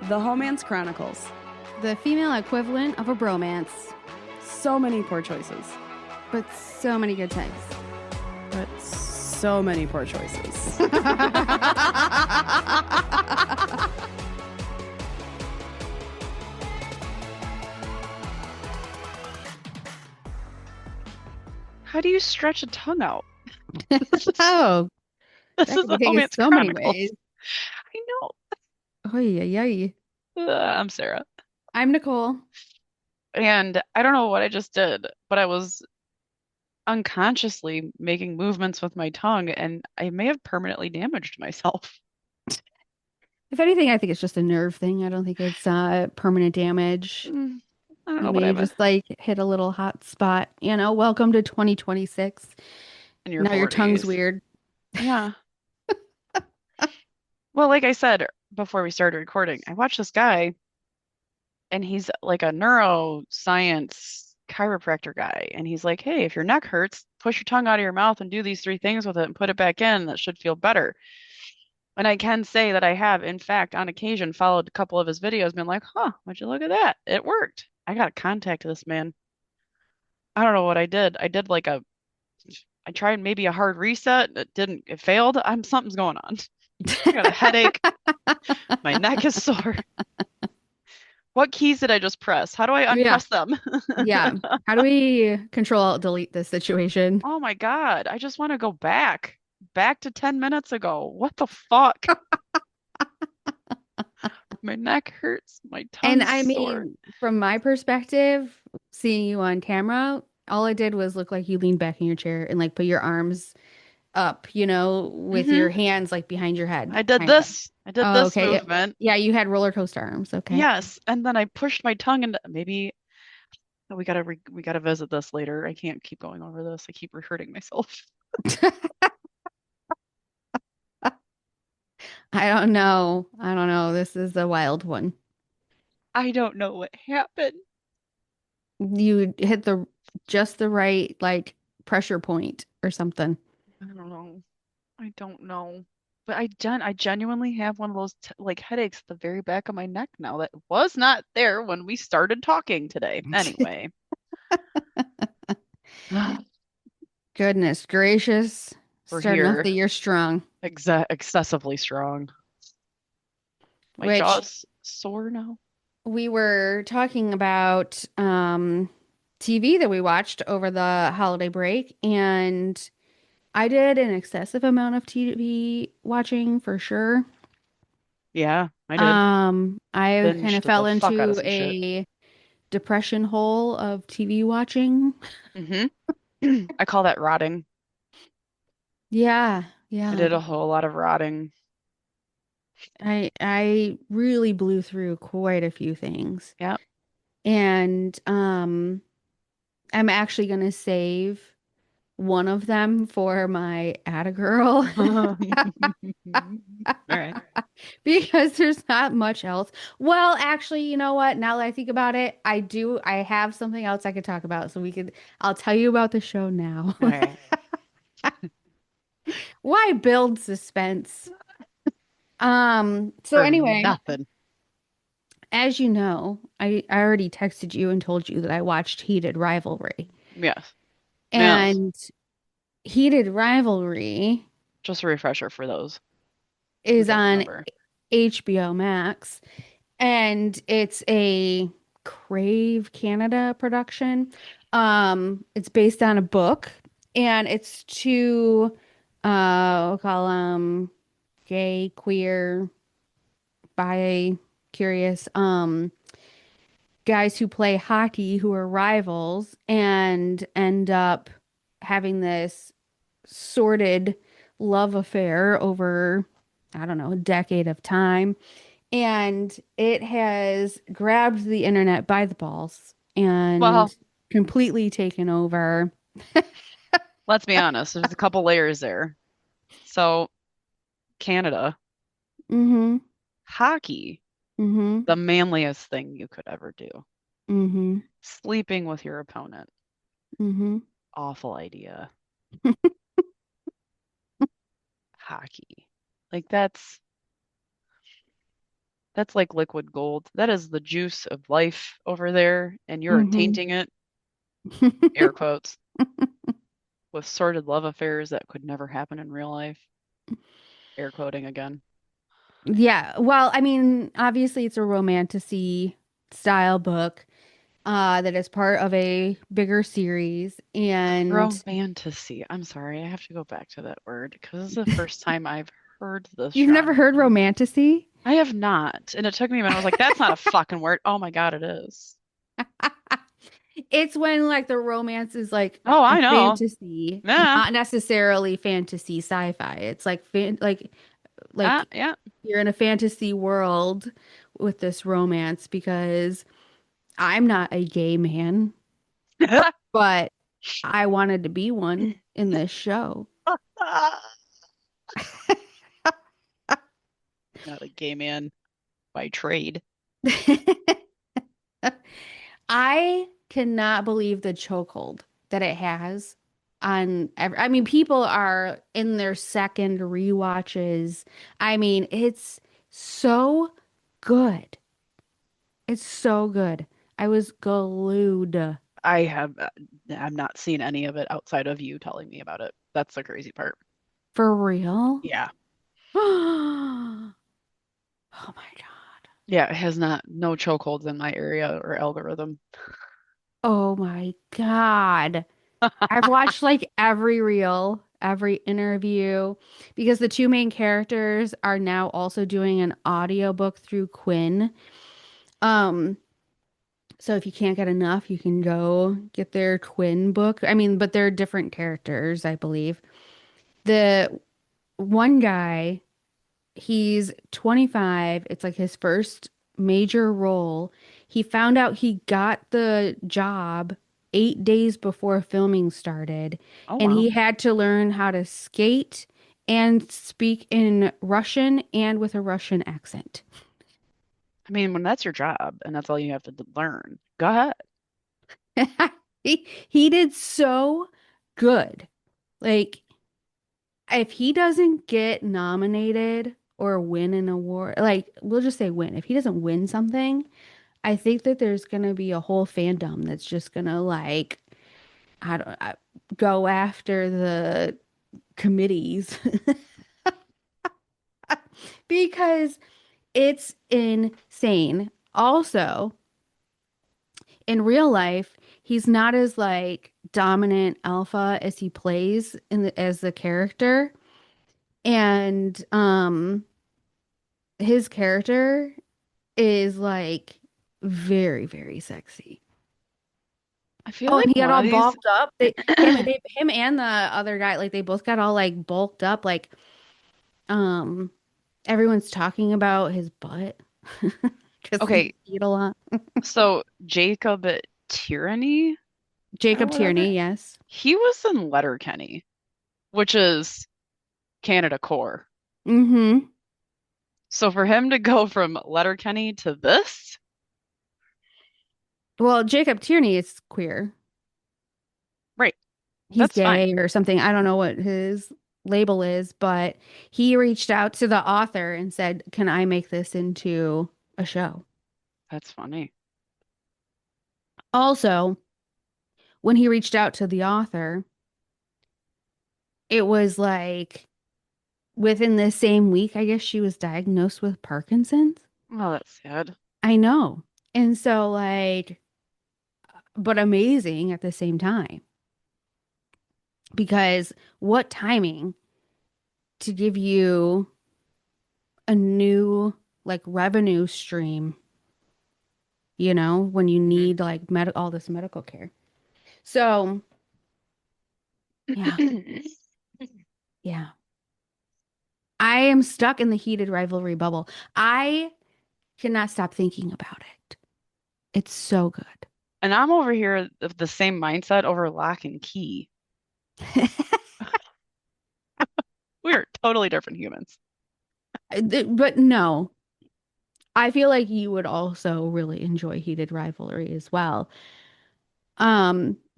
The Homance Chronicles. The female equivalent of a bromance. So many poor choices. But so many good times. But so many poor choices. How do you stretch a tongue out? Oh, This that is could the be taken Homance so many Chronicles. ways. I know. Oy, oy, oy. I'm Sarah. I'm Nicole. And I don't know what I just did, but I was unconsciously making movements with my tongue, and I may have permanently damaged myself. If anything, I think it's just a nerve thing. I don't think it's permanent damage. I don't You know, may whatever. just like hit a little hot spot. Welcome to 2026. In your Now your tongue's 40s. weird. Yeah. Well, like I said before we started recording, I watched this guy, and he's like a neuroscience chiropractor guy. And he's like, hey, if your neck hurts, push your tongue out of your mouth and do these 3 things with it and put it back in. That should feel better. And I can say that I have, in fact, on occasion, followed a couple of his videos, been like, huh, would you look at that? It worked. I got to contact this man. I don't know what I did. I tried maybe a hard reset. It didn't, it failed. Something's going on. I got a headache. My neck is sore. What keys did I just press? How do I Yeah. unpress them? Yeah. How do we control delete this situation? Oh my God. I just want to go back to 10 minutes ago. What the fuck? My neck hurts. My And tongue's I sore. mean, from my perspective, seeing you on camera, all I did was look like you leaned back in your chair and like put your arms up, with your hands like behind your head. I did Kind of. this. I did Oh, this okay. movement. Yeah, you had roller coaster arms. Okay. Yes, and then I pushed my tongue into maybe we gotta visit this later. I can't keep going over this. I keep hurting myself. I don't know. I don't know. This is a wild one. I don't know what happened. You hit just the right like pressure point or something. I don't know. I don't know. But I genuinely have one of those like headaches at the very back of my neck now that was not there when we started talking today. Anyway. Goodness gracious. We're Starting off here. the year strong. Excessively strong. My Which jaw's sore now. we were talking about TV that we watched over the holiday break, and I did an excessive amount of TV watching for sure. Yeah, I did. I kind of Binged the fell fuck out of into some shit. a depression hole of TV watching. Hmm I call that rotting. Yeah, I yeah. did a whole lot of rotting. I really blew through quite a few things. Yep. And I'm actually gonna save one of them for my Atta Girl All right. because there's not much else. Well, actually, you know what? Now that I think about it, I have something else I could talk about. I'll tell you about the show now. All right. Why build suspense? So For anyway, nothing. as you know, I already texted you and told you that I watched Heated Rivalry. Yes. Yes. And Heated Rivalry Just a refresher for those who is don't on remember. HBO Max, and it's a Crave Canada production. It's based on a book, and it's two we'll call them gay, queer, bi, curious guys who play hockey who are rivals and end up having this sordid love affair over, I don't know, a decade of time. And it has grabbed the internet by the balls Well, and completely taken over. let's be honest. There's a couple layers there. So, Canada, Mm-hmm. hockey, Mm-hmm. the manliest thing you could ever do. Mm-hmm. Sleeping with your opponent. Mm-hmm. Awful idea. Hockey. Like that's That's like liquid gold. That is the juice of life over there, and you're Hmm. tainting it, air quotes, with sordid love affairs that could never happen in real life. Air quoting again. Yeah. Well, I mean, obviously it's a romantasy style book that is part of a bigger series. And Romantasy. I'm sorry, I have to go back to that word because this is the first time I've heard this you've never genre. heard romantasy? I have not. And it took me a minute. I was like, that's not a fucking word. Oh my God, it is. It's when like the romance is like Oh, a I know. fantasy, Yeah. not necessarily fantasy sci-fi. It's like like Yeah. you're in a fantasy world with this romance because I'm not a gay man, but I wanted to be one in this show. Not a gay man by trade. I cannot believe the chokehold that it has on I mean, people are in their second rewatches. I mean, it's so good. It's so good. I was glued. I have, I'm not seeing any of it outside of you telling me about it. That's the crazy part. For real? Yeah. Oh my God. Yeah, it has no chokeholds in my area or algorithm. Oh my God. I've watched like every reel, every interview, because the two main characters are now also doing an audiobook through Quinn. Um, so if you can't get enough, you can go get their Quinn book. I mean, but they're different characters, I believe. The one guy, he's 25. It's like his first major role. He found out he got the job 8 days before filming started, Oh, and wow. he had to learn how to skate and speak in Russian and with a Russian accent. I mean, when that's your job and that's all you have to learn, go ahead. He did so good. Like, if he doesn't get nominated or win an award, like we'll just say win. If he doesn't win something, I think that there's gonna be a whole fandom that's just gonna like go after the committees because it's insane. Also, in real life, he's not as like dominant alpha as he plays as the character, and his character is like very, very sexy. I feel Oh, like and he got one of all these. bulked up. Him and the other guy, like they both got all like bulked up. Like, um, everyone's talking about his butt because he Okay, eat a lot. so Jacob Tyranny or Jacob whatever, Tierney, yes. he was in Letterkenny, which is Canada Core. Mm-hmm. So for him to go from Letterkenny to this, Well, Jacob Tierney is queer. right, He's that's fine. gay or something. I don't know what his label is, but he reached out to the author and said, "Can I make this into a show?" That's funny. Also, when he reached out to the author, it was like within the same week, I guess she was diagnosed with Parkinson's. Oh, that's sad. I know. And so, like, but amazing at the same time because what timing to give you a new, like, revenue stream, when you need, like, all this medical care. So, yeah, Mhm. yeah. I am stuck in the heated rivalry bubble. I cannot stop thinking about it. It's so good. And I'm over here of the same mindset over lock and key. We are totally different humans. But no, I feel like you would also really enjoy heated rivalry as well.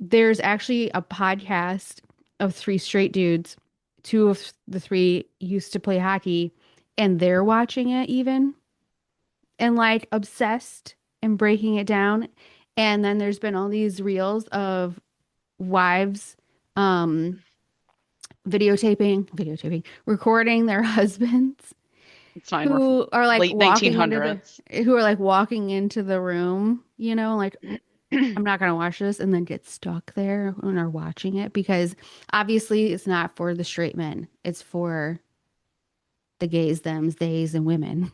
There's actually a podcast of three straight dudes. Two of the three used to play hockey, and they're watching it even. and like obsessed and breaking it down. And then there's been all these reels of wives um recording their husbands It's fine. We're who are like late walking into the 1900s. room, like I'm not gonna watch this and then get stuck there and are watching it because obviously it's not for the straight men. It's for the gays, thems, theys, and women.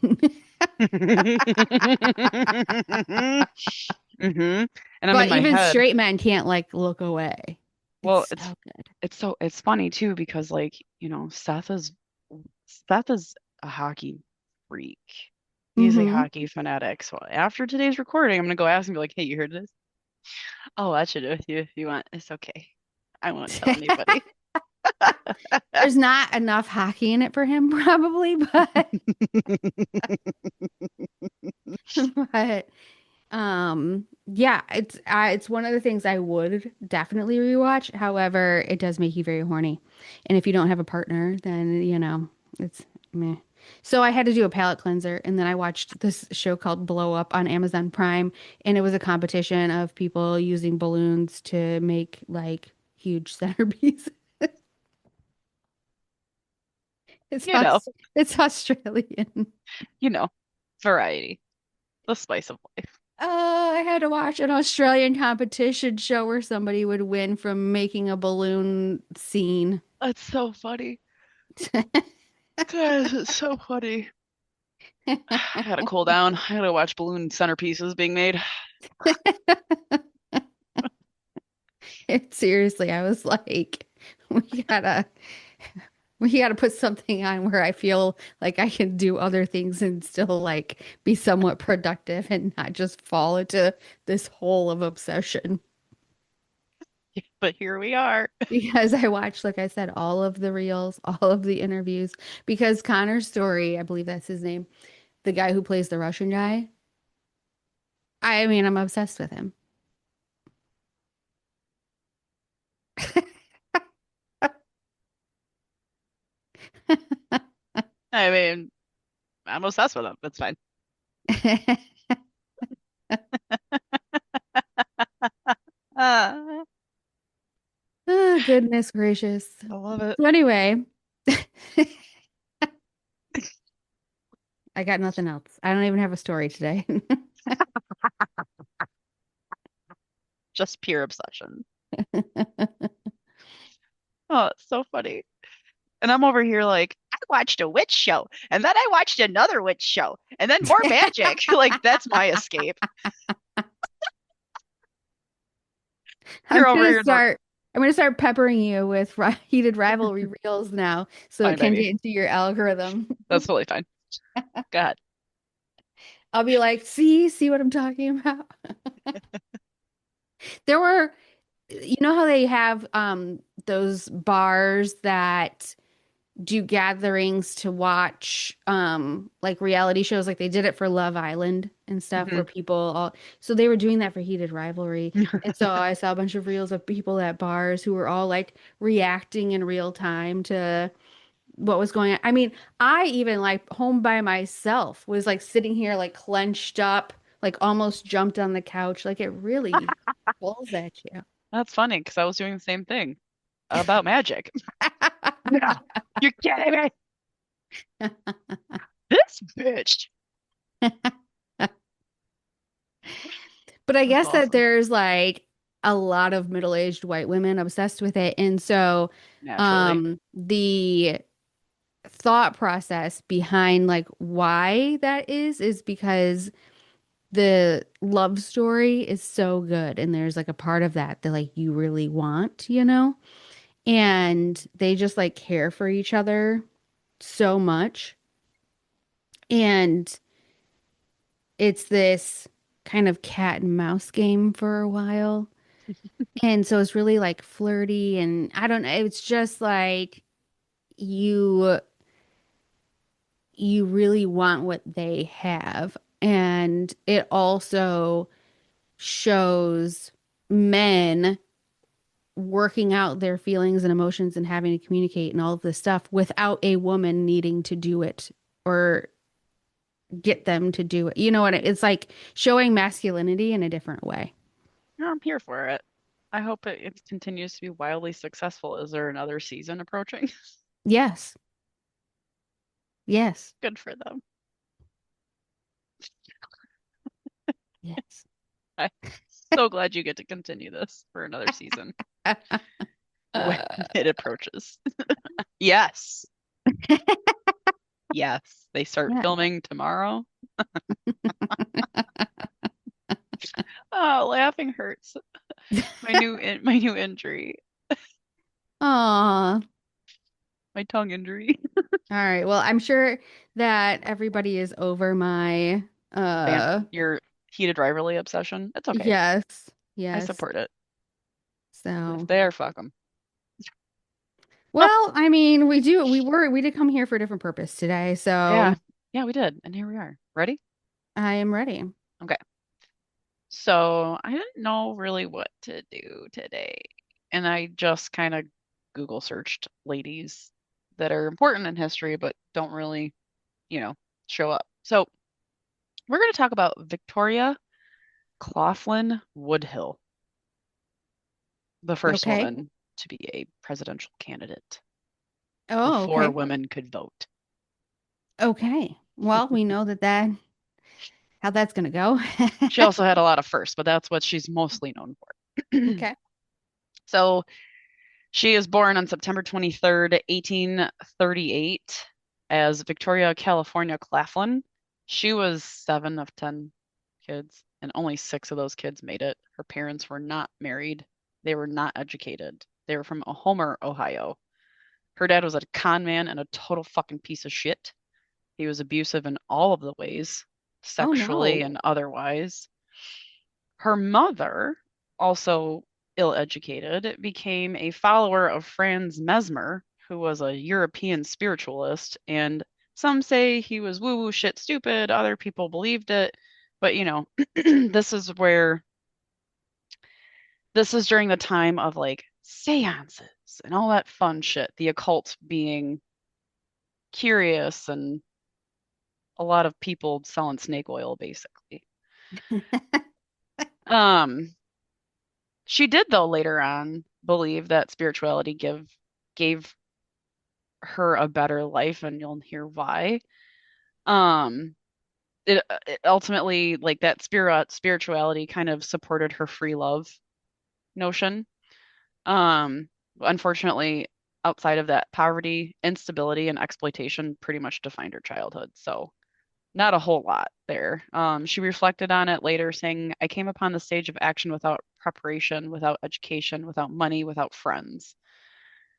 hmm And I'm in But my even head. straight men can't like look away. Well, It's so good. it's funny too because like, Seth is a hockey freak. He's a Hmm. hockey fanatic. So after today's recording, I'm gonna go ask him, be like, hey, you heard this? I'll watch it with you if you want. It's okay. I won't tell anybody. There's not enough hockey in it for him, probably, but but yeah, it's one of the things I would definitely rewatch. However, it does make you very horny. And if you don't have a partner, then it's meh. So I had to do a palate cleanser and then I watched this show called Blow Up on Amazon Prime and it was a competition of people using balloons to make like huge centerpieces. It's You know, It's Australian. you know, variety, the spice of life. I had to watch an Australian competition show where somebody would win from making a balloon scene. That's so funny. Guys, it's so funny. I gotta cool down. I gotta watch balloon centerpieces being made. Seriously, I was like, we gotta we gotta put something on where I feel like I can do other things and still like be somewhat productive and not just fall into this hole of obsession. But here we are. Because I watched, like I said, all of the reels, all of the interviews. Because Connor's story, I believe that's his name, the guy who plays the Russian guy. I mean, I'm obsessed with him. I mean, I'm obsessed with them. That's fine. I Oh, goodness gracious. love it. So anyway, I got nothing else. I don't even have a story today. Just pure obsession. Oh, it's so funny. And I'm over here like, I watched a witch show, and then I watched another witch show, and then more magic. Like, that's my escape. I'm You're over gonna here. start. I'm gonna start peppering you with heated rivalry reels now, so it Fine, can baby. get into your algorithm. That's totally fine. Go ahead. I'll be like, see what I'm talking about. There were, how they have those bars that do gatherings to watch like reality shows, like they did it for Love Island and stuff, hmm where people all so they were doing that for Heated Rivalry. And so I saw a bunch of reels of people at bars who were all like reacting in real time to what was going on. I mean, I even like home by myself was like sitting here like clenched up, like almost jumped on the couch. Like it really pulls at you. That's funny because I was doing the same thing about magic. Yeah, you're kidding me. This bitch. But I That's guess that awesome. there's like a lot of middle-aged white women obsessed with it. And so Naturally. the thought process behind like why that is because the love story is so good and there's like a part of that like you really want. And they just like care for each other so much. And it's this kind of cat and mouse game for a while. And so it's really like flirty and I don't know, it's just like you you really want what they have. And it also shows men working out their feelings and emotions and having to communicate and all of this stuff without a woman needing to do it or get them to do it. You know what? It's like showing masculinity in a different way. No, I'm here for it. I hope it continues to be wildly successful. Is there another season approaching? Yes. Yes. Good for them. Yes. I'm so glad you get to continue this for another season when it approaches. Yes. Yes. They start Yeah. filming tomorrow. Oh, laughing hurts. My new injury. Aw. My tongue injury. All right. Well, I'm sure that everybody is over my Your heated rivalry obsession. It's okay. yes. I Yes. support it. If So, they are, fuck them. well, I mean, we did come here for a different purpose today, Yeah. so Yeah, we did. And here we are. Ready? I am ready. Okay. So I didn't know really what to do today. And I just kind of Google searched ladies that are important in history but don't really, you know, show up. So we're going to talk about Victoria Claughlin Woodhull, the first Okay. woman to be a presidential candidate Oh, before okay. women could vote. Okay. Well, we know that how that's gonna go. She also had a lot of firsts, but that's what she's mostly known for. Okay. So she is born on September 23rd, 1838, as Victoria California Claflin. She was seven of 10 kids, and only six of those kids made it. Her parents were not married. They were not educated. They were from Homer, Ohio. Her dad was a con man and a total fucking piece of shit. He was abusive in all of the ways, Oh sexually no. and otherwise. Her mother, also ill-educated, became a follower of Franz Mesmer, who was a European spiritualist, and some say he was woo-woo shit stupid, other people believed it. But this is where this is during the time of like seances and all that fun shit, the occult being curious and a lot of people selling snake oil basically. Um She did, though, later on believe that spirituality gave her a better life, and you'll hear why. Um, it ultimately, like that spirituality kind of supported her free love notion. Um, Unfortunately, outside of that, poverty, instability, and exploitation pretty much defined her childhood. So not a whole lot there. She reflected on it later, saying, I came upon the stage of action without preparation, without education, without money, without friends.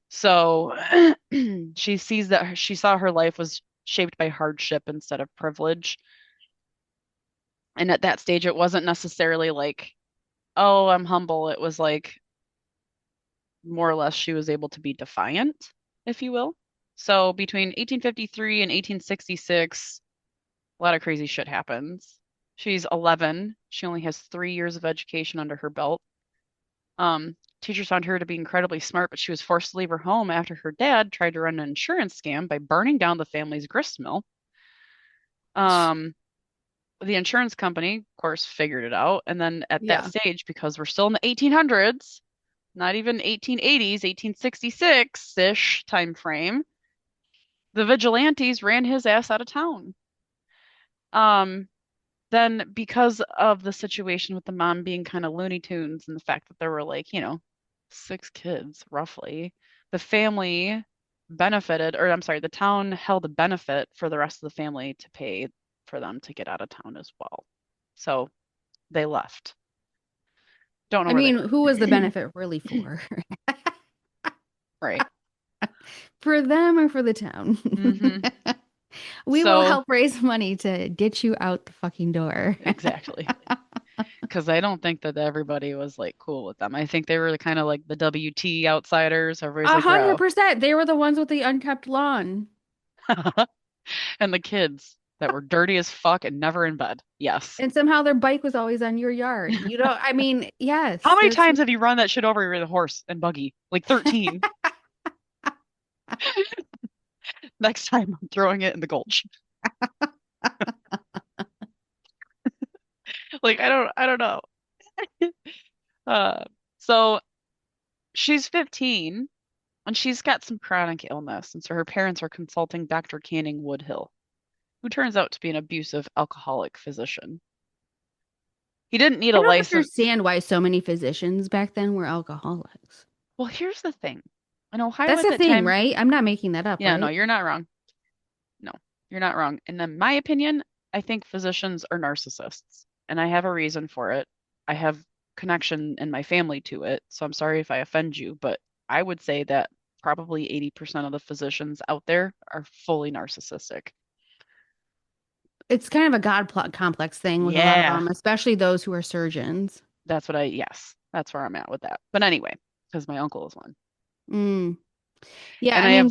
So she saw her life was shaped by hardship instead of privilege. And at that stage, it wasn't necessarily like, oh, I'm humble. It was like more or less she was able to be defiant, if you will. So between 1853 and 1866, a lot of crazy shit happens. She's 11. She only has 3 years of education under her belt. Teachers found her to be incredibly smart, but she was forced to leave her home after her dad tried to run an insurance scam by burning down the family's grist mill. Um, the insurance company, of course, figured it out. And then at that Yeah. stage, because we're still in the 1800s, not even 1880s, 1866-ish time frame, the vigilantes ran his ass out of town. Um, then because of the situation with the mom being kind of Looney Tunes and the fact that there were like, six kids roughly, the family benefited, or I'm sorry, the town held a benefit for the rest of the family to pay for them to get out of town as well. So they left. Don't know I where they mean, who was the went. benefit really for? Right. For them or for the town? Hmm. We will So help raise money to get you out the fucking door. exactly. Because I don't think that everybody was like cool with them. I think they were kind of like the WT outsiders. Everybody's A like, hundred bro. percent. They were the ones with the unkept lawn. And the kids that were dirty as fuck and never in bed. Yes. And somehow their bike was always on your yard. You know, I mean, How yes, many there's times have you run that shit over with a horse and buggy? Like 13. Next time I'm throwing it in the gulch. Like I don't know. Uh, so she's 15 and she's got some chronic illness, and so her parents are consulting Dr. Canning Woodhull, who turns out to be an abusive alcoholic physician. He didn't need I a don't license. understand why so many physicians back then were alcoholics. Well, here's the thing. In Ohio That's at the that thing, time, right? I'm not making that up, yeah, no, right? you're not wrong. No, you're not wrong. And in my opinion, I think physicians are narcissists, and I have a reason for it. I have connection in my family to it, so I'm sorry if I offend you, but I would say that probably 80% of the physicians out there are fully narcissistic. It's kind of a complex thing with a lot of Yeah, them, especially those who are surgeons. yes, that's where I'm at with that. But anyway, because my uncle is one. Mm. Yeah, And I mean, I have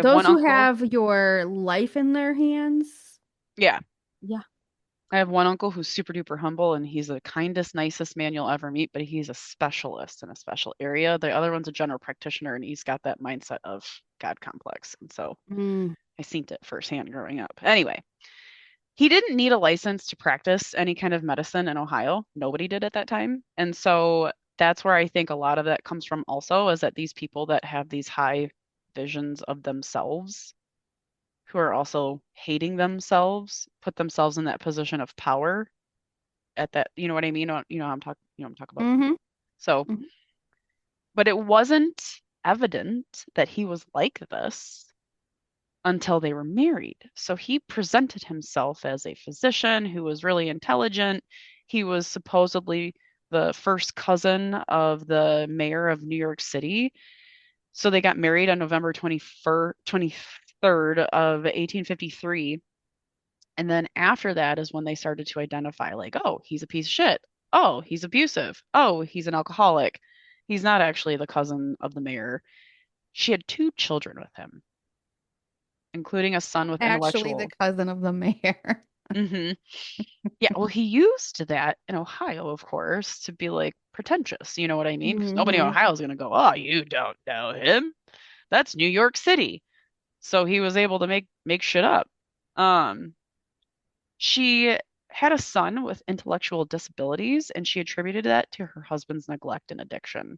those one who uncle. have your life in their hands. Yeah, Yeah. I have one uncle who's super duper humble and he's the kindest, nicest man you'll ever meet, but he's a specialist in a special area. The other one's a general practitioner and he's got that mindset of God complex. And so Mm. I seen it firsthand growing up. Anyway, he didn't need a license to practice any kind of medicine in Ohio. Nobody did at that time. And so that's where I think a lot of that comes from also is that these people that have these high visions of themselves who are also hating themselves put themselves in that position of power at that, you know what I mean? You know, I'm talking about. Hmm. So, Hmm. but it wasn't evident that he was like this until they were married. So he presented himself as a physician who was really intelligent. He was supposedly the first cousin of the mayor of New York City. So they got married on November 23rd of 1853. And then after that is when they started to identify, like, oh, he's a piece of shit. Oh, he's abusive. Oh, he's an alcoholic. He's not actually the cousin of the mayor. She had two children with him, including a son with Actually, the intellectual. cousin of the mayor. Hmm. Yeah, well, he used that in Ohio, of course, to be like pretentious. You know what I mean? Because nobody in Hmm. Ohio is going to go, oh, you don't know him. That's New York City. So he was able to make shit up. Um, She had a son with intellectual disabilities, and she attributed that to her husband's neglect and addiction.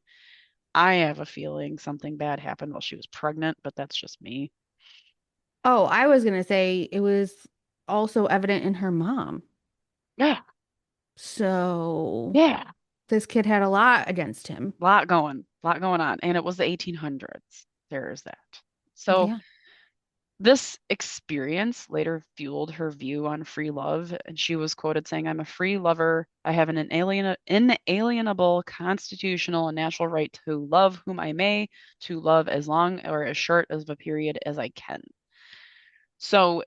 I have a feeling something bad happened while she was pregnant, but that's just me. Oh, I was gonna say it was also evident in her mom. Yeah, So yeah. this kid had a lot against him. Lot going on. And it was the 1800s. There's that. So Yeah. this experience later fueled her view on free love, and she was quoted saying, I'm a free lover. I have an inalienable constitutional and natural right to love whom I may, to love as long or as short of a period as I can. So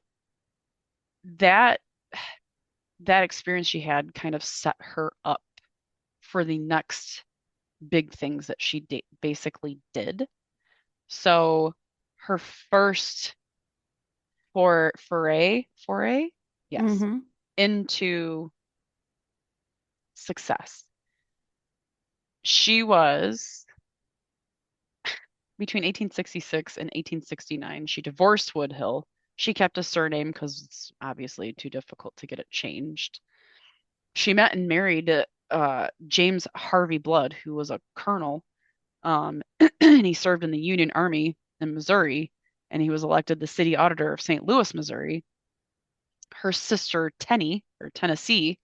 that that experience she had kind of set her up for the next big things that she basically did. So her first foray, yes, Hmm. into success. She was between 1866 and 1869. She divorced Woodhull. She kept a surname because it's obviously too difficult to get it changed. She met and married James Harvey Blood, who was a colonel, and he served in the Union Army in Missouri, and he was elected the city auditor of St. Louis, Missouri. Her sister Tenny, or Tennessee,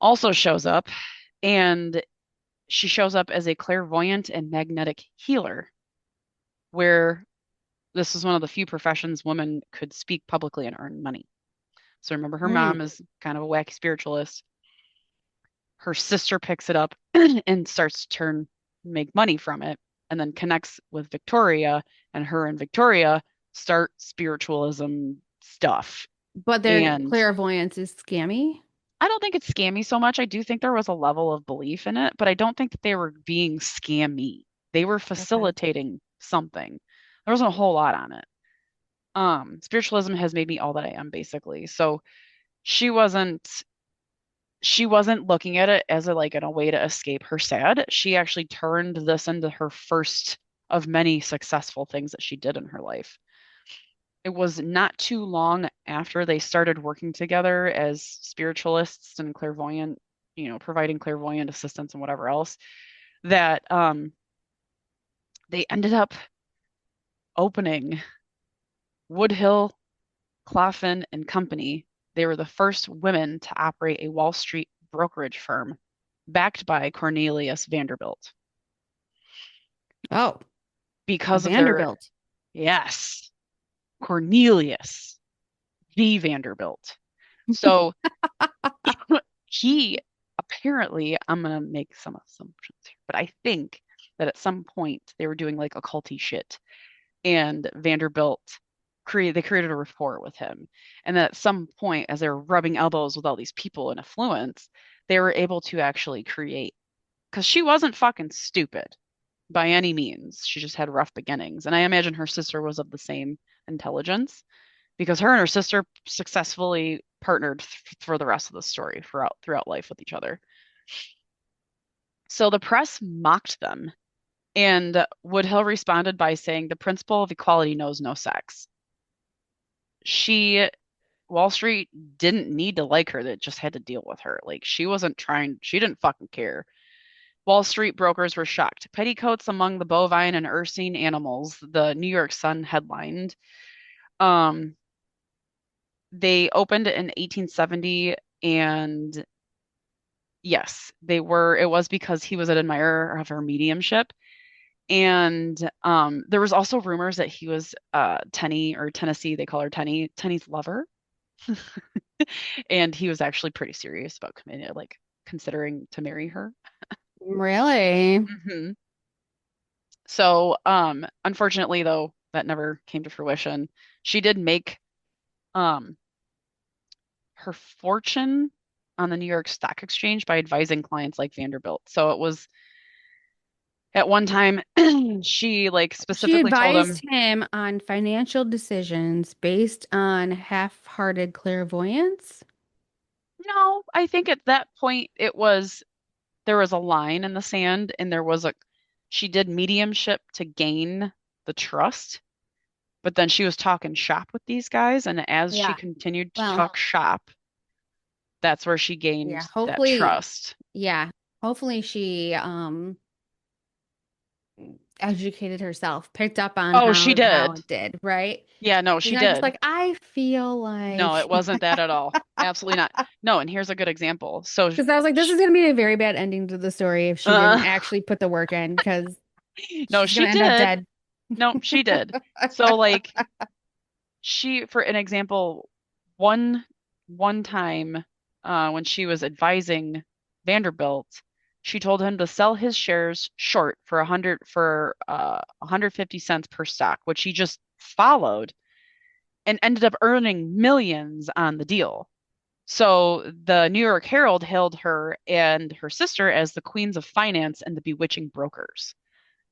also shows up, and she shows up as a clairvoyant and magnetic healer, where this is one of the few professions women could speak publicly and earn money. So remember, her Mm. mom is kind of a wacky spiritualist. Her sister picks it up and starts to make money from it, and then connects with Victoria, and her and Victoria start spiritualism stuff. But their And clairvoyance is scammy. I don't think it's scammy so much. I do think there was a level of belief in it, but I don't think that they were being scammy. They were Okay. facilitating something. There wasn't a whole lot on it. Spiritualism has made me all that I am, basically. So she wasn't she wasn't looking at it as a like in a way to escape her sad. She actually turned this into her first of many successful things that she did in her life. it was not too long after they started working together as spiritualists and clairvoyant, providing clairvoyant assistance and whatever else, that they ended up opening Woodhull, Claflin and Company. They were the first women to operate a Wall Street brokerage firm backed by Cornelius Vanderbilt Oh, a because of their, Vanderbilt. yes, Cornelius V. Vanderbilt. So he apparently, I'm gonna make some assumptions here, but I think that at some point they were doing like occulty shit, and Vanderbilt they created a rapport with him, and then at some point, as they were rubbing elbows with all these people in affluence, they were able to actually create, because she wasn't fucking stupid by any means. She just had rough beginnings, and I imagine her sister was of the same intelligence because her and her sister successfully partnered for the rest of the story throughout life with each other. So the press mocked them, and Woodhull responded by saying the principle of equality knows no sex. She Wall Street didn't need to like her, they just had to deal with her. Like she didn't fucking care. Wall Street brokers were shocked. Petticoats among the bovine and ursine animals, the New York Sun headlined. Um, they opened in 1870, and yes, it was because he was an admirer of her mediumship. And there was also rumors that he was Tenny, or Tennessee, they call her Tenny's lover. And he was actually pretty serious about committing, like considering to marry her. Really? Hmm. So, unfortunately, though, that never came to fruition. She did make um her fortune on the New York Stock Exchange by advising clients like Vanderbilt. So it was at one time she like She specifically told advised him, him on financial decisions based on half-hearted clairvoyance. no, I think at that point there was a line in the sand, and she did mediumship to gain the trust, but then she was talking shop with these guys, and as she Yeah. continued to Well, talk shop, that's where she yeah, gained that hopefully, trust. yeah. Hopefully she educated herself, picked up on Oh, she how did. it did, right? Yeah, no, She's she not just did. like, I feel No, like it wasn't that at all. Absolutely not. No, and here's a good example. So, because I was like, this sh is gonna be a very bad ending to the story if she didn't uh, actually put the work in because no, she's she gonna end up did. dead. No, she did. So, like, for an example, one one time, when she was advising Vanderbilt, she told him to sell his shares short for 150 cents per stock, which he just followed and ended up earning millions on the deal. So the New York Herald hailed her and her sister as the queens of finance and the bewitching brokers.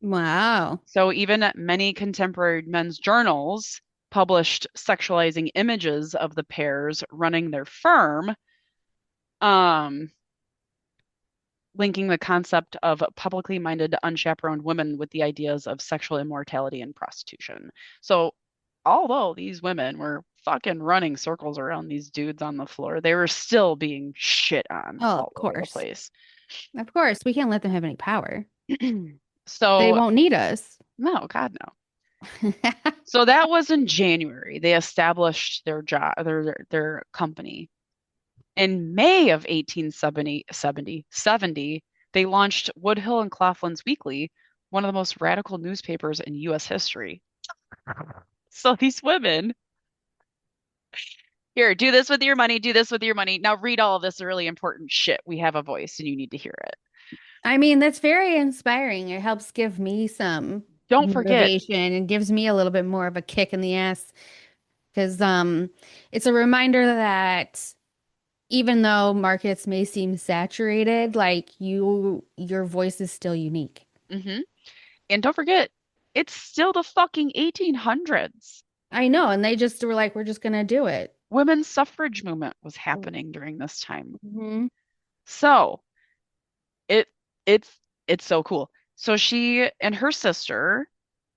Wow. So even many contemporary men's journals published sexualizing images of the pairs running their firm, um, linking the concept of publicly minded, unchaperoned women with the ideas of sexual immortality and prostitution. So although these women were fucking running circles around these dudes on the floor, they were still being shit on Oh, of all over the course. place. Of course, we can't let them have any power. They So, won't need us. no, God, no. So that was in January. They established their company. In May of 1870, they launched Woodhull and Claflin's Weekly, one of the most radical newspapers in U.S. history. So these women, here, do this with your money, do this with your money. Now read all of this really important shit. We have a voice and you need to hear it. I mean, that's very inspiring. It helps give me some Don't forget. motivation and gives me a little bit more of a kick in the ass because it's a reminder that even though markets may seem saturated, like your voice is still unique. Hmm. And don't forget, it's still the fucking 1800s. I know, and they just were like, we're just gonna do it. Women's suffrage movement was happening during this time. Hmm. So it it's it's so cool. So she and her sister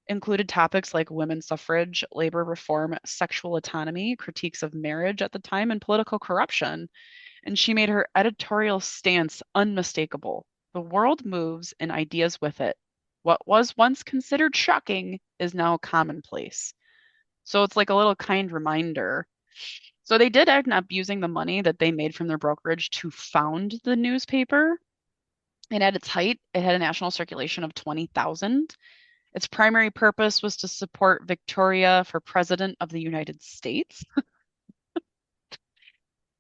included topics like women's suffrage, labor reform, sexual autonomy, critiques of marriage at the time, and political corruption. And she made her editorial stance unmistakable. The world moves and ideas with it. What was once considered shocking is now commonplace. So it's like a little kind reminder. So they did end up using the money that they made from their brokerage to found the newspaper. And at its height, it had a national circulation of 20,000. Its primary purpose was to support Victoria for President of the United States.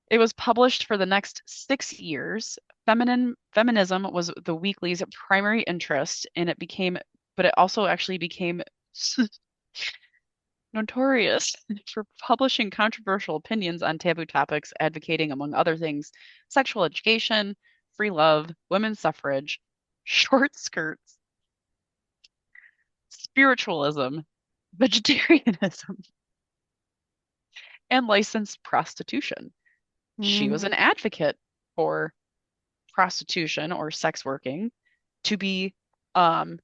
It was published for the next 6 years. Feminism was the weekly's primary interest, and but it also actually became notorious for publishing controversial opinions on taboo topics, advocating, among other things, sexual education, free love, women's suffrage, short skirts, spiritualism, vegetarianism, and licensed prostitution. She was an advocate for prostitution or sex working to be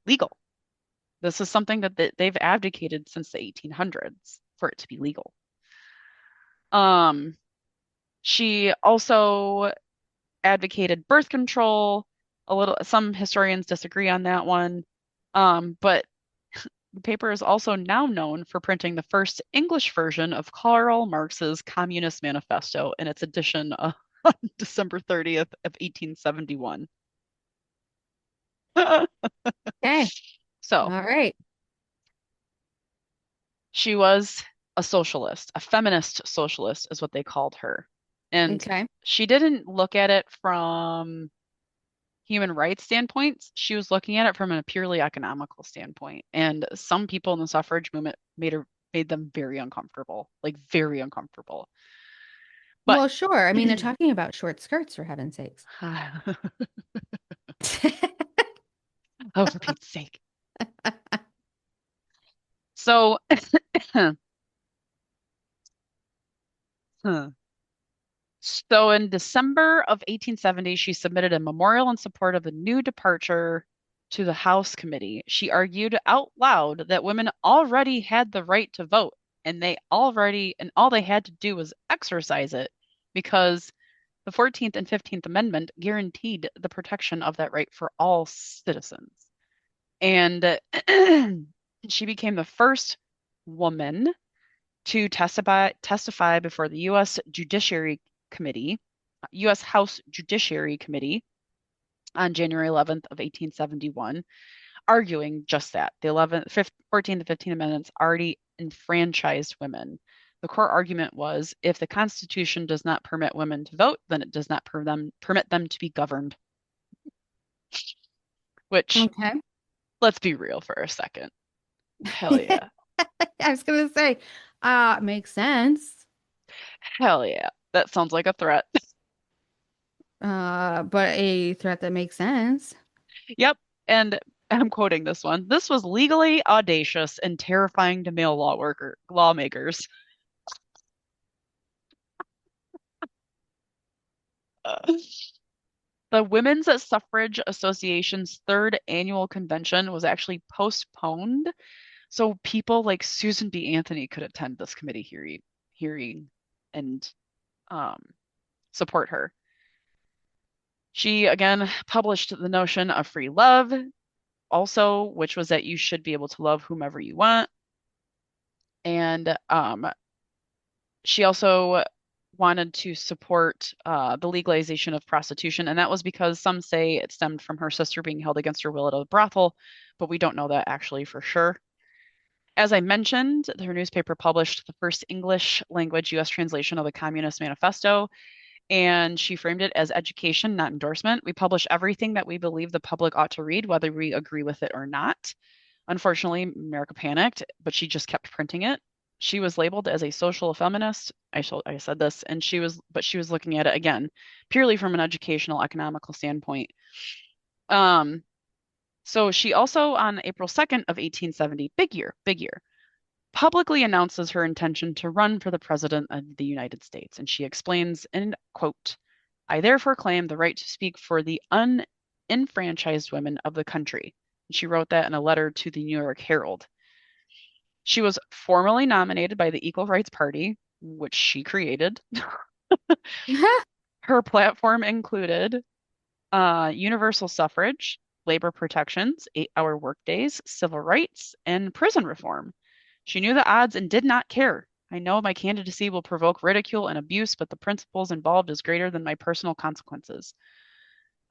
legal. This is something that they've advocated since the 1800s for it to be legal. She also advocated birth control. Some historians disagree on that one. But the paper is also now known for printing the first English version of Karl Marx's Communist Manifesto in its edition on December 30th of 1871. Okay. So, All right. she was a socialist, a feminist socialist is what they called her. And Okay. she didn't look at it from human rights standpoints. She was looking at it from a purely economical standpoint. And some people in the suffrage movement made them very uncomfortable, like very uncomfortable. But Well, sure. I mean, they're talking about short skirts, for heaven's sakes. oh, for Pete's sake. So, so in December of 1870, she submitted a memorial in support of a new departure to the House Committee. She argued out loud that women already had the right to vote, and all they had to do was exercise it because the 14th and 15th Amendment guaranteed the protection of that right for all citizens. And she became the first woman to testify before the U.S. U.S. House Judiciary Committee on January 11th of 1871, arguing just that. The 14th and 15th Amendments already enfranchised women. The core argument was if the Constitution does not permit women to vote, then it does not permit them to be governed. Which, Okay. let's be real for a second. Hell yeah. I was gonna say, makes sense. Hell yeah. That sounds like a threat. But a threat that makes sense. Yep. And I'm quoting this one. This was legally audacious and terrifying to male lawmakers. The Women's Suffrage Association's third annual convention was actually postponed, so people like Susan B. Anthony could attend this committee hearing and support her. She again published the notion of free love, also, which was that you should be able to love whomever you want. And she also wanted to support the legalization of prostitution, and that was because some say it stemmed from her sister being held against her will at a brothel, but we don't know that actually for sure. As I mentioned, her newspaper published the first English language U.S. translation of the Communist Manifesto, and she framed it as education, not endorsement. We publish everything that we believe the public ought to read, whether we agree with it or not. Unfortunately, America panicked, but she just kept printing it. She was labeled as a social feminist. I said this, and she was looking at it again, purely from an educational, economical standpoint. So she also, on April 2nd of 1870, big year, publicly announces her intention to run for the president of the United States. And she explains, and quote, I therefore claim the right to speak for the unenfranchised women of the country. And she wrote that in a letter to the New York Herald. She was formally nominated by the Equal Rights Party, which she created. Her platform included universal suffrage, labor protections, 8-hour workdays, civil rights, and prison reform. She knew the odds and did not care. I know my candidacy will provoke ridicule and abuse, but the principles involved is greater than my personal consequences.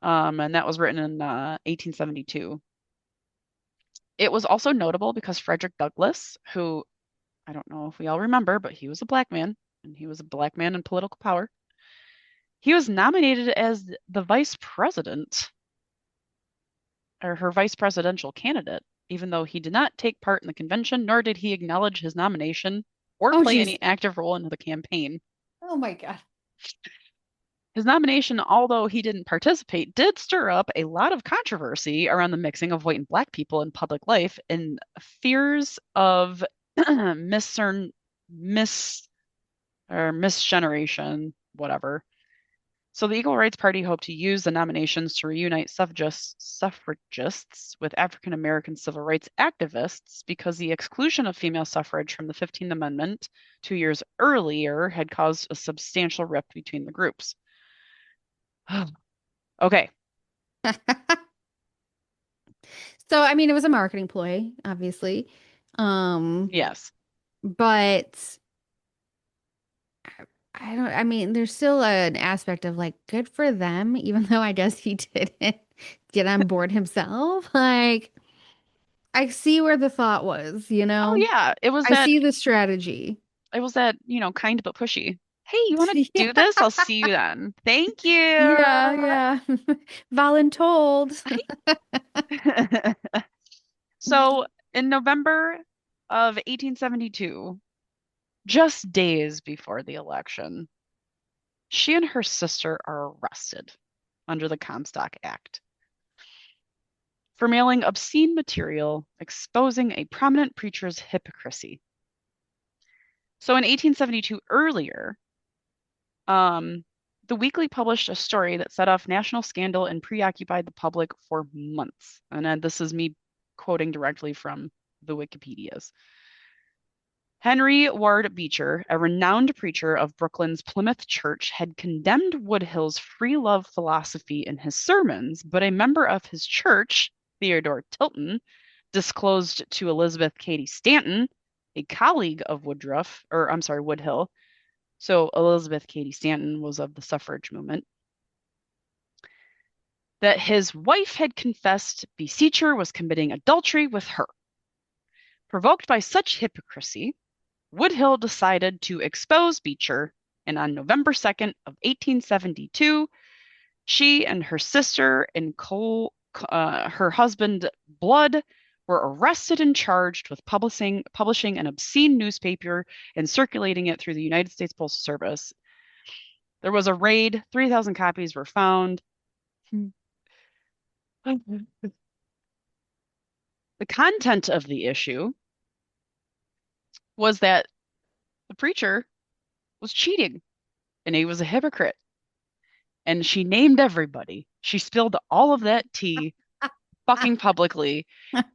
And that was written in 1872. It was also notable because Frederick Douglass, who I don't know if we all remember, but he was a black man, and he was a black man in political power. He was nominated as the vice president or her vice presidential candidate, even though he did not take part in the convention, nor did he acknowledge his nomination or Oh, play geez. any active role in the campaign. Oh my God. His nomination, although he didn't participate, did stir up a lot of controversy around the mixing of white and black people in public life and fears of mis or misgeneration, whatever. So the Equal Rights Party hoped to use the nominations to reunite suffragists with African American civil rights activists because the exclusion of female suffrage from the 15th Amendment 2 years earlier had caused a substantial rift between the groups. Okay. So, I mean, it was a marketing ploy, obviously. Yes. But I mean, there's still an aspect of like, good for them, even though I guess he didn't get on board himself. Like, I see where the thought was, you Oh know? yeah, I see the strategy. kind but pushy. Hey, you want to Yeah, do this? I'll see you then. Thank you. yeah. Voluntold. So in November of 1872, just days before the election, she and her sister are arrested under the Comstock Act for mailing obscene material exposing a prominent preacher's hypocrisy. So in 1872, earlier, um, the Weekly published a story that set off national scandal and preoccupied the public for months. And this is me quoting directly from the Wikipedias. Henry Ward Beecher, a renowned preacher of Brooklyn's Plymouth Church, had condemned Woodhull's free love philosophy in his sermons, but a member of his church, Theodore Tilton, disclosed to Elizabeth Cady Stanton, a colleague of Woodhull. So Elizabeth Cady Stanton was of the suffrage movement, that his wife had confessed Beecher was committing adultery with her. Provoked by such hypocrisy, Woodhull decided to expose Beecher, and on November 2nd of 1872, she and her sister and her husband Blood were arrested and charged with publishing an obscene newspaper and circulating it through the United States Postal Service. There was a raid, 3,000 copies were found. The content of the issue was that the preacher was cheating and he was a hypocrite. And she named everybody. She spilled all of that tea fucking publicly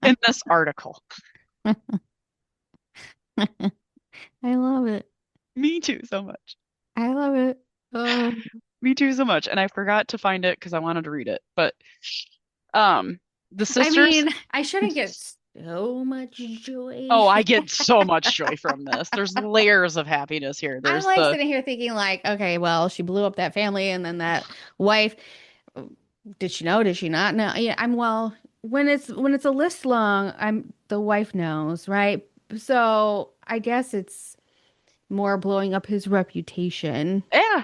in this article. I love it. Me too, so much. I love it. Oh. Me too, so much. And I forgot to find it because I wanted to read it. But the I sisters. mean, I shouldn't get so much joy. Oh, I get so much joy from this. There's layers of happiness here. I'm There's like sitting here thinking like, okay, well, she blew up that family and then that wife, did she know? Did she not know? Yeah, when it's a list long, the wife knows, right? So I guess it's more blowing up his reputation yeah,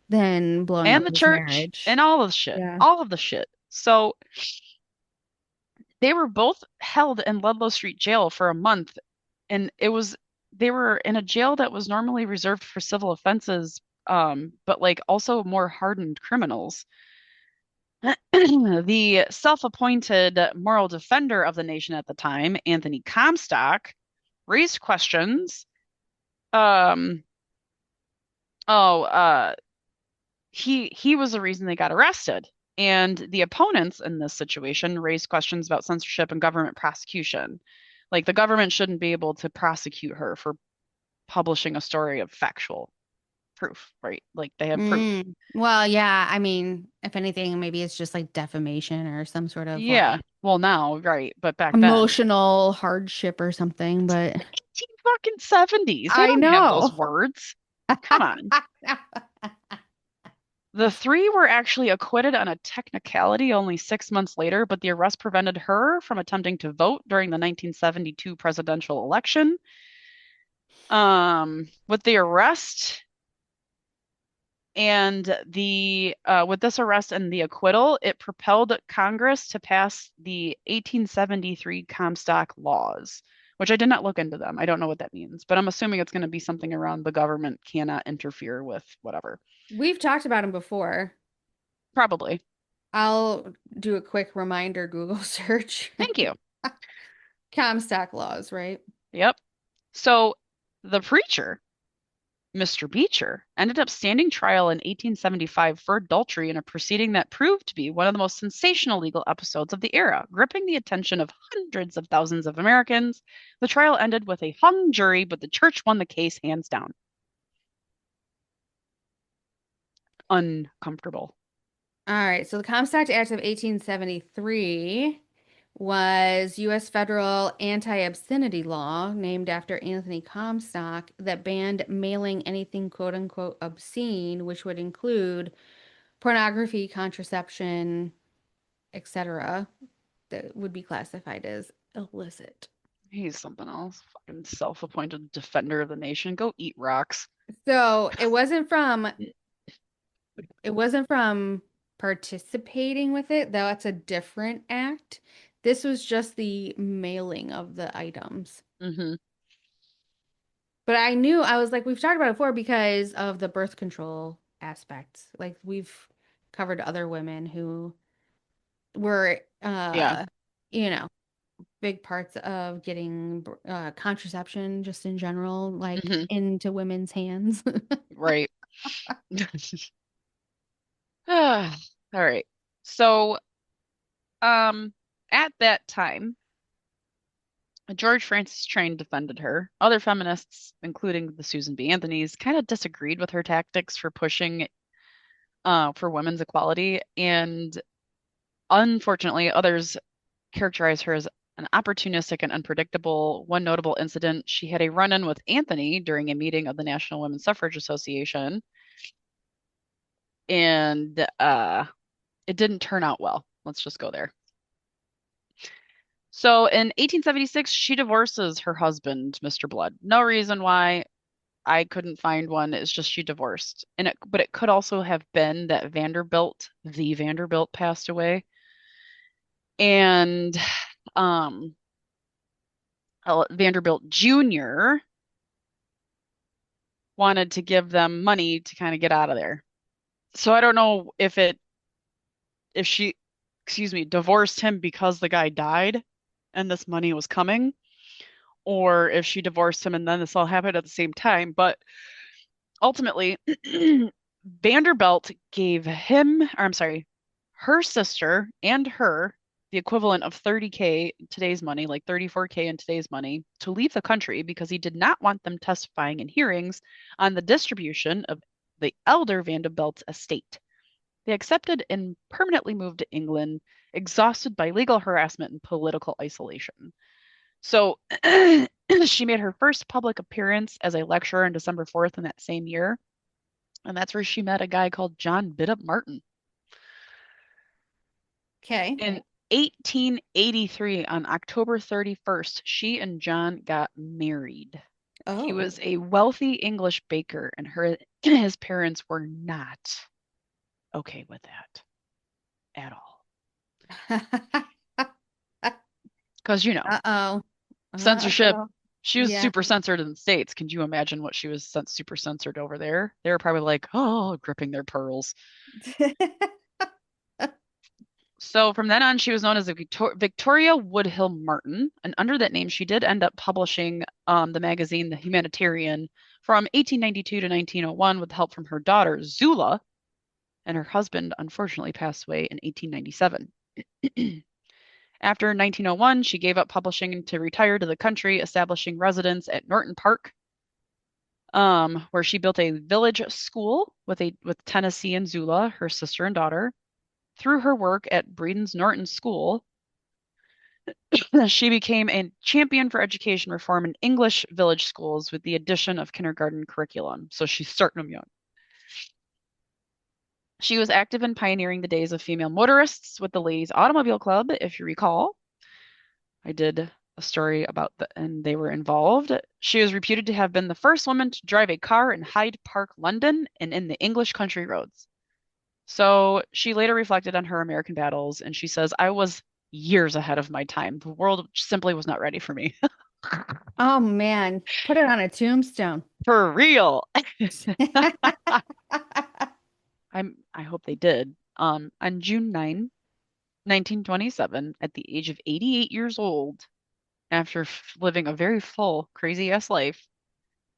than blowing and up the his church marriage. and all of the shit. Yeah. All of the shit. So they were both held in Ludlow Street Jail for a month, and they were in a jail that was normally reserved for civil offenses, but like also more hardened criminals. The self-appointed moral defender of the nation at the time, Anthony Comstock, raised questions. Um, oh, he was the reason they got arrested. And the opponents in this situation raised questions about censorship and government prosecution. Like the government shouldn't be able to prosecute her for publishing a story of factual proof, right? Like they have proof. Well, yeah, I mean, if anything, maybe it's just like defamation or some sort of Yeah. like Well, now, right, but back then, emotional hardship or something, it's but the 18 fucking 70s. They I don't have those know. words. Come on. The three were actually acquitted on a technicality only 6 months later, but the arrest prevented her from attempting to vote during the 1972 presidential election. With the arrest and the with this arrest and the acquittal, it propelled Congress to pass the 1873 Comstock laws, which I did not look into them. I don't know what that means, but I'm assuming it's going to be something around the government cannot interfere with whatever. We've talked about him before. Probably. I'll do a quick reminder Google search. Thank you. Comstock laws, right? Yep. So the preacher, Mr. Beecher, ended up standing trial in 1875 for adultery in a proceeding that proved to be one of the most sensational legal episodes of the era, gripping the attention of hundreds of thousands of Americans. The trial ended with a hung jury, but the church won the case hands down. Uncomfortable. All right, so the Comstock Act of 1873 was U.S. federal anti-obscenity law named after Anthony Comstock that banned mailing anything quote unquote obscene, which would include pornography, contraception, etc., that would be classified as illicit. He's something else. Fucking self-appointed defender of the nation. Go eat rocks. So it wasn't from participating with it, though that's a different act. This was just the mailing of the items. Hmm. But I was like, we've talked about it before because of the birth control aspects. Like we've covered other women who were, Yeah. you know, big parts of getting contraception just in general, like Hmm. into women's hands. Right. All right. So, um, at that time, George Francis Train defended her. Other feminists, including the Susan B. Anthonys, kind of disagreed with her tactics for pushing for women's equality, and unfortunately, others characterized her as an opportunistic and unpredictable. One notable incident, she had a run-in with Anthony during a meeting of the National Women's Suffrage Association, and it didn't turn out well. Let's just go there. So in 1876, she divorces her husband, Mr. Blood. No reason why. I couldn't find one. It's just she divorced. But it could also have been that the Vanderbilt passed away. And um Vanderbilt Jr. wanted to give them money to kind of get out of there. So I don't know if she, excuse me, divorced him because the guy died and this money was coming, or if she divorced him and then this all happened at the same time. But ultimately, Vanderbilt gave him, or I'm sorry, her sister and her the equivalent of 30K in today's money, like 34K in today's money, to leave the country because he did not want them testifying in hearings on the distribution of the elder Vanderbilt's estate. They accepted and permanently moved to England, exhausted by legal harassment and political isolation. So she made her first public appearance as a lecturer on December 4th in that same year. And that's where she met a guy called John Biddop Martin. Okay. In 1883, on October 31st, she and John got married. He Oh. was a wealthy English baker, and his parents were not okay with that at all. Because, Uh-oh. censorship. Uh-oh. She was Yeah. super censored in the States. Can you imagine what she was super censored over there? They were probably like, oh, gripping their pearls. So from then on, she was known as Victoria Woodhull Martin, and under that name, she did end up publishing the magazine The Humanitarian from 1892 to 1901 with help from her daughter Zula, and her husband unfortunately passed away in 1897. After 1901, she gave up publishing to retire to the country, establishing residence at Norton Park, where she built a village school with Tennessee and Zula, her sister and daughter. Through her work at Breeden's Norton School, she became a champion for education reform in English village schools with the addition of kindergarten curriculum. So she's starting them young. She was active in pioneering the days of female motorists with the Ladies Automobile Club, if you recall. I did a story about and they were involved. She is reputed to have been the first woman to drive a car in Hyde Park, London, and in the English country roads. So she later reflected on her American battles, and she says, I was years ahead of my time. The world simply was not ready for me. Oh man, put it on a tombstone. For real. I hope they did. On June 9, 1927, at the age of 88 years old, after living a very full, crazy-ass life,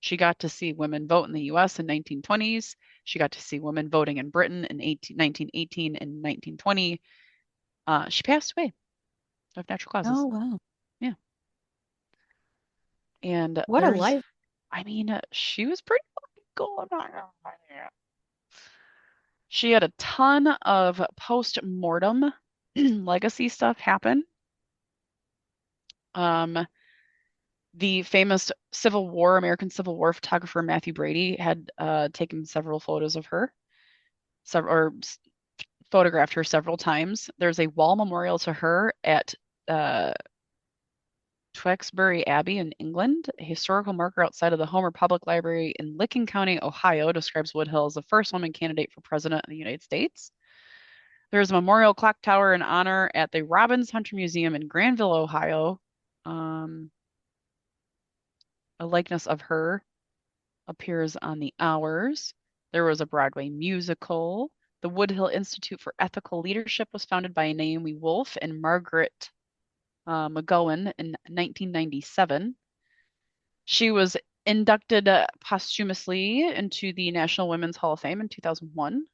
she got to see women vote in the US in 1920s. She got to see women voting in Britain in 1918 and 1920. She passed away of natural causes. Oh wow. Yeah. And What a life. she was pretty fucking cool. I'm not gonna lie to you. She had a ton of post-mortem legacy stuff happen. The famous American Civil War photographer Matthew Brady had taken several photos of her, photographed her several times. There's a wall memorial to her at Tewkesbury Abbey in England. A historical marker outside of the Homer Public Library in Licking County, Ohio, describes Woodhull as the first woman candidate for president of the United States. There's a memorial clock tower in honor at the Robbins Hunter Museum in Granville, Ohio. A likeness of her appears on the hours. There was a Broadway musical. The Woodhull Institute for Ethical Leadership was founded by Naomi Wolf and Margaret McGowan in 1997. She was inducted posthumously into the National Women's Hall of Fame in 2001.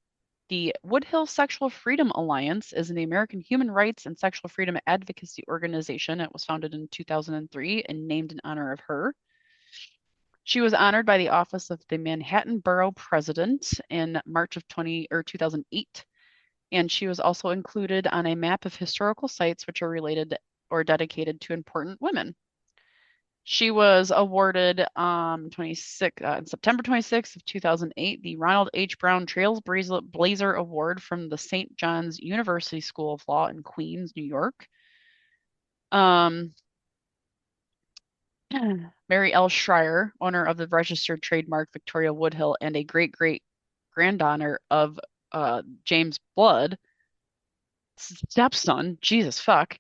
The Woodhull Sexual Freedom Alliance is an American human rights and sexual freedom advocacy organization. It was founded in 2003 and named in honor of her. She was honored by the office of the Manhattan Borough President in March of 2008, and she was also included on a map of historical sites which are related or dedicated to important women. She was awarded on September 26th of 2008 the Ronald H. Brown Trailblazer Award from the St. John's University School of Law in Queens, New York. Mary L. Schreier, owner of the registered trademark Victoria Woodhull and a great-great-granddaughter of James Blood, stepson, Jesus fuck.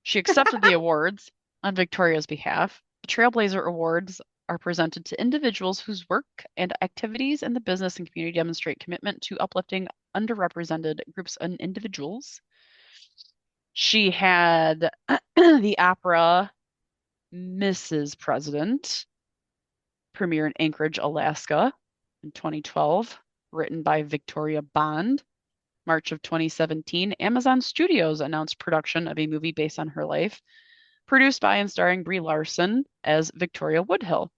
She accepted the awards on Victoria's behalf. The Trailblazer Awards are presented to individuals whose work and activities in the business and community demonstrate commitment to uplifting underrepresented groups and individuals. She had the opera Mrs. President premiere in Anchorage, Alaska in 2012, written by Victoria Bond. March of 2017, Amazon Studios announced production of a movie based on her life, produced by and starring Brie Larson as Victoria Woodhull.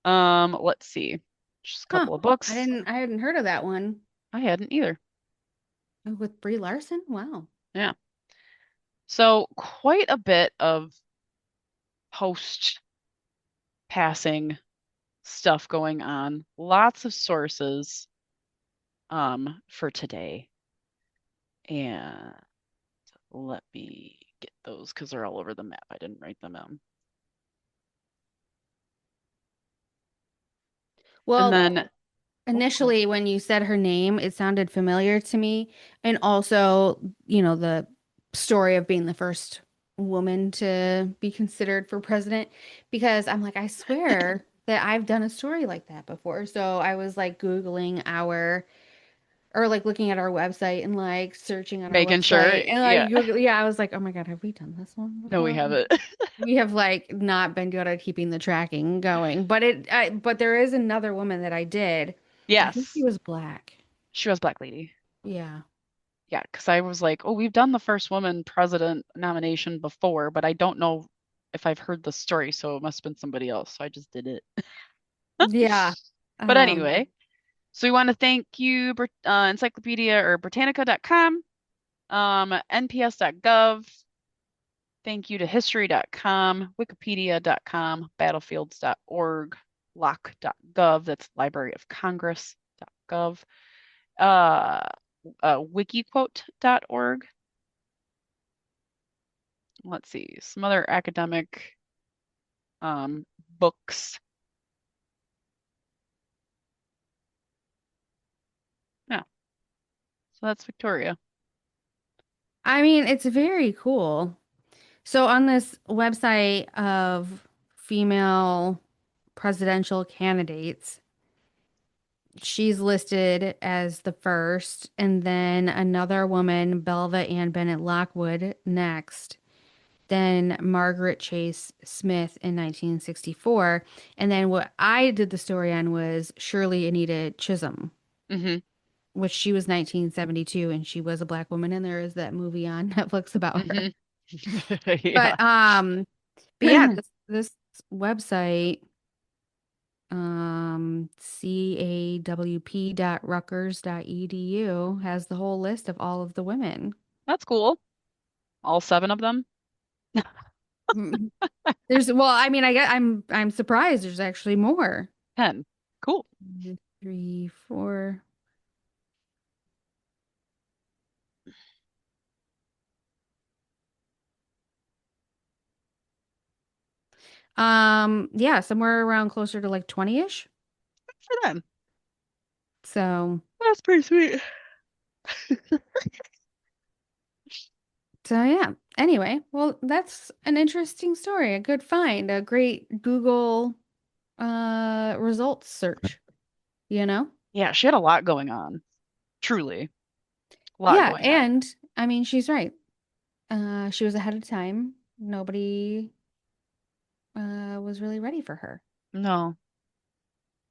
Let's see. Just a couple of books. I hadn't heard of that one. I hadn't either. With Brie Larson? Wow. Yeah. So quite a bit of post-passing stuff going on. Lots of sources for today. And let me get those because they're all over the map. I didn't write them down. Well, and then initially when you said her name, it sounded familiar to me. And also, the story of being the first woman to be considered for president, because I'm like, I swear that I've done a story like that before. So I was like Googling looking at our website and like searching on our making website sure, and like yeah. I was like, oh my God, have we done this one before? No, we haven't. We have like not been good at keeping the tracking going, but but there is another woman that I did. I think she Yes, was black. she was Black Lady. Yeah. Yeah, because I was like, oh, we've done the first woman president nomination before, but I don't know if I've heard the story, so it must have been somebody else. So I just did it. Yeah. But Um, anyway, so we want to thank you, Encyclopedia or Britannica.com, NPS.gov. Thank you to history.com, wikipedia.com, battlefields.org, lock.gov, that's Library of Congress.gov, uh, wikiquote.org. Let's see, some other academic books. Yeah, so that's Victoria. I mean, it's very cool. So on this website of female presidential candidates, she's listed as the first, and then another woman, Belva Ann Bennett Lockwood, next. Then Margaret Chase Smith in 1964. And then what I did the story on was Shirley Anita Chisholm, Hmm. which she was 1972, and she was a black woman, and there is that movie on Netflix about her. Hmm. Yeah, But um, but yeah, this website, cawp.rutgers.edu, has the whole list of all of the women. that's cool. All seven of them. Mm. Well, I mean, I'm surprised there's actually more. 10. Cool. 3, 4. Yeah, somewhere around closer to like 20-ish. For them. So, That's pretty sweet. so yeah. Anyway, well, that's an interesting story, a good find, a great Google results search, you know? Yeah, she had a lot going on. Truly. A lot Yeah, going on. and I mean, she's right. She was ahead of time. Nobody was really ready for her. No,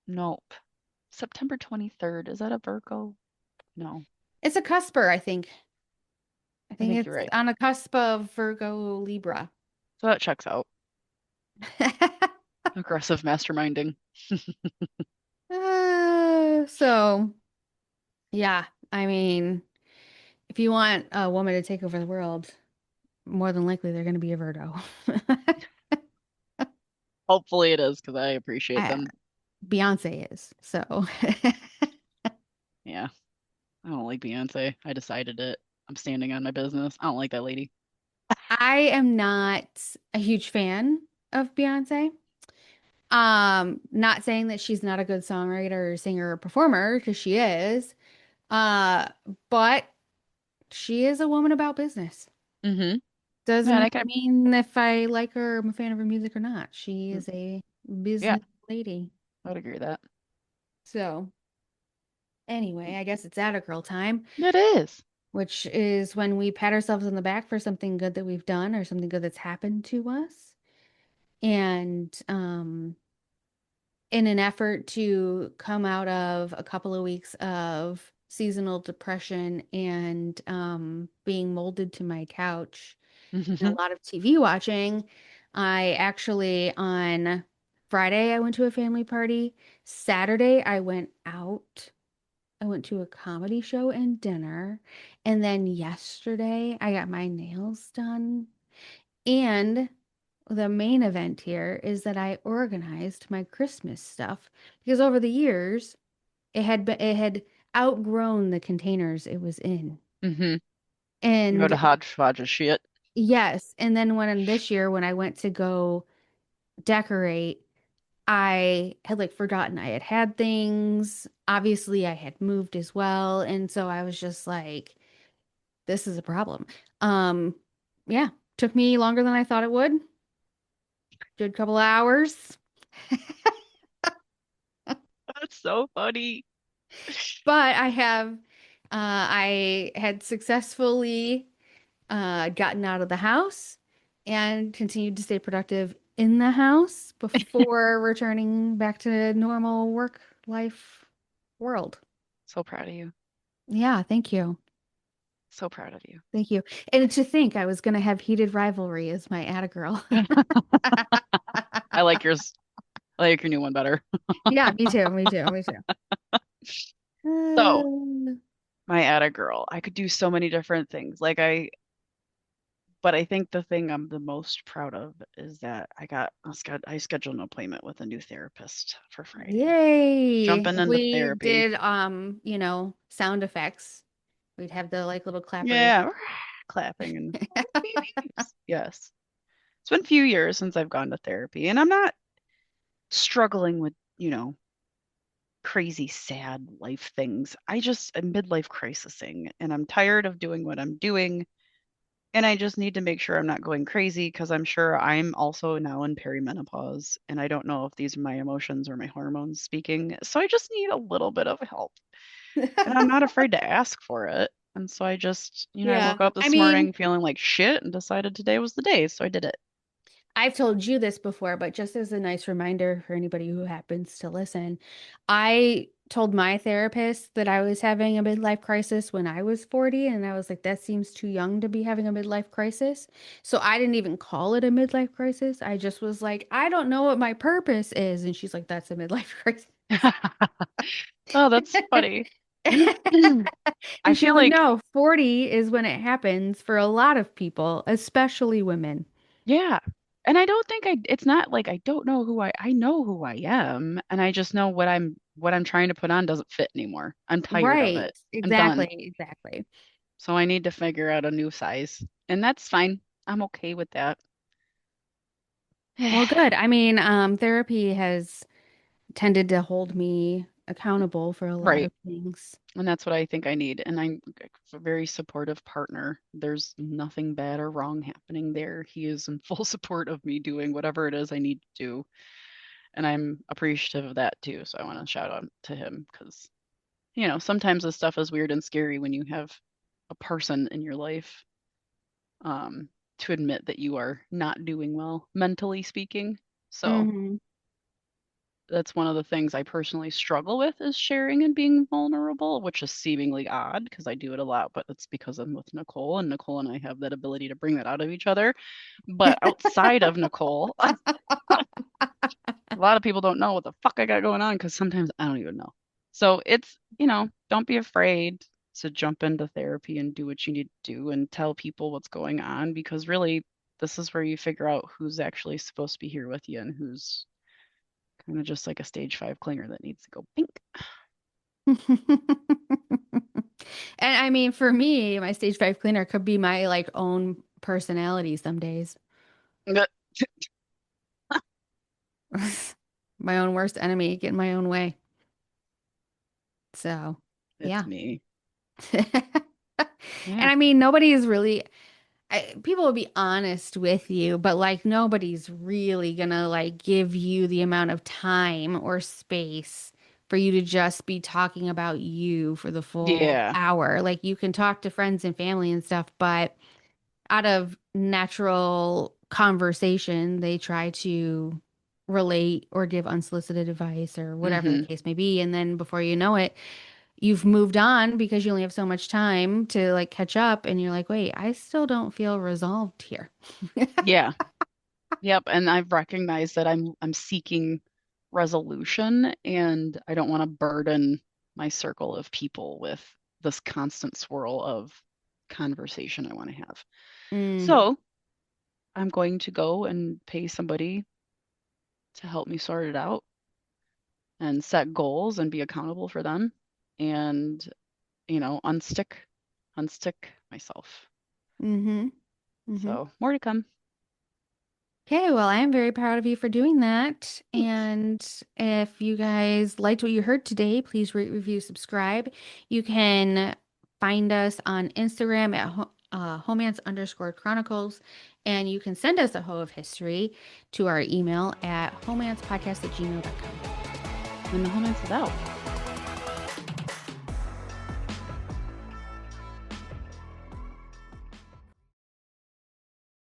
nope. September 23rd. Is that a Virgo? No, It's a cusper, I think. I I think think you're it's right. on a cusp of Virgo Libra. So that checks out. Aggressive masterminding. So, yeah, I mean, if you want a woman to take over the world, more than likely they're going to be a Virgo. Hopefully it is because I appreciate Uh, them. Beyonce is. So, Yeah, I don't like Beyonce. I decided it. I'm standing on my business. I don't like that lady. I am not a huge fan of Beyonce. Not saying that she's not a good songwriter or singer or performer, because she is. Uh, but she is a woman about business. Mm-hmm. Man, I Doesn't can. mean if I like her, I'm a fan of her music or not. She Mm, is a yeah, business lady. I would agree with that. So, anyway, I guess it's at a girl time, It is. which is when we pat ourselves on the back for something good that we've done or something good that's happened to us. And in an effort to come out of a couple of weeks of seasonal depression and being molded to my couch and a lot of TV watching, I actually on Friday I went to a family party. Saturday I went out. I went to a comedy show and dinner. And then yesterday I got my nails done. And the main event here is that I organized my Christmas stuff because over the years it had outgrown the containers it was in. Mm-hmm. You go to And hodgepodge of shit. yes, and then when this year when I went to go decorate, I had like forgotten I had things. Obviously, I had moved as well, and so I was just like, this is a problem. Um, yeah, took me longer than I thought it would. Good couple of hours. That's so funny. But I had successfully gotten out of the house and continued to stay productive in the house before returning back to normal work life world. So proud of you. Yeah, thank you. So proud of you. Thank you. And to think I was going to have heated rivalry as my Atta girl. I like yours. I like your new one better. Yeah, me too. Me too. Me too. So, Uh, my Atta girl, I could do so many different things. But I think the thing I'm the most proud of is that I scheduled an appointment with a new therapist for Friday. Yay. Jumping If into we therapy. did sound effects, we'd have the like little clappers. Yeah, clapping and yes. It's been a few years since I've gone to therapy, and I'm not struggling with, crazy sad life things. I'm midlife crisising, and I'm tired of doing what I'm doing. And I just need to make sure I'm not going crazy because I'm sure I'm also now in perimenopause and I don't know if these are my emotions or my hormones speaking. So I just need a little bit of help. And I'm not afraid to ask for it. And so I just, I Yeah. woke up I this mean, morning feeling like shit and decided today was the day. So I did it. I've told you this before, but just as a nice reminder for anybody who happens to listen, I told my therapist that I was having a midlife crisis when I was 40, and I was like, that seems too young to be having a midlife crisis. So I didn't even call it a midlife crisis. I just was like, I don't know what my purpose is. And she's like, that's a midlife crisis. Oh, that's funny. I And she's feel like, like, no, 40 is when it happens for a lot of people, especially women. yeah. And I don't think it's not like I don't know I know who I am and I just know what I'm trying to put on doesn't fit anymore. I'm tired of Right. it. I'm done. Exactly. Exactly. So I need to figure out a new size. And that's fine. I'm okay with that. Well, good. I mean, therapy has tended to hold me accountable for a lot Right. of things. And that's what I think I need. And I'm a very supportive partner. There's nothing bad or wrong happening there. He is in full support of me doing whatever it is I need to do. And I'm appreciative of that too. So I want to shout out to him because, sometimes this stuff is weird and scary when you have a person in your life to admit that you are not doing well, mentally speaking. So Hmm. that's one of the things I personally struggle with is sharing and being vulnerable, which is seemingly odd because I do it a lot, but it's because I'm with Nicole and Nicole and I have that ability to bring that out of each other. But outside of Nicole, a lot of people don't know what the fuck I got going on because sometimes I don't even know. So it's, don't be afraid to jump into therapy and do what you need to do and tell people what's going on because really this is where you figure out who's actually supposed to be here with you and who's kind of just like a stage 5 clinger that needs to go pink. And I mean, for me, my stage five cleaner could be my like own personality some days. My own worst enemy, get in my own way. So, It's yeah. me. And Yeah. I mean, nobody is really people will be honest with you, but like nobody's really gonna like give you the amount of time or space for you to just be talking about you for the full Yeah. hour. Like you can talk to friends and family and stuff, but out of natural conversation, they try to relate or give unsolicited advice or whatever the Hmm. case may be. And then before you know it, you've moved on because you only have so much time to like catch up and you're like, wait, I still don't feel resolved here. Yeah. Yep. And I've recognized that I'm seeking resolution and I don't want to burden my circle of people with this constant swirl of conversation I want to have. Mm, So I'm going to go and pay somebody to help me sort it out and set goals and be accountable for them and, unstick myself. mm-hmm, mm-hmm. So more to come. Okay, well, I am very proud of you for doing that. Thanks. And if you guys liked what you heard today, please rate, review, subscribe. You can find us on Instagram at homance_chronicles. And you can send us a Hoe of History to our email at homancepodcast@gmail.com. And the Homance is out.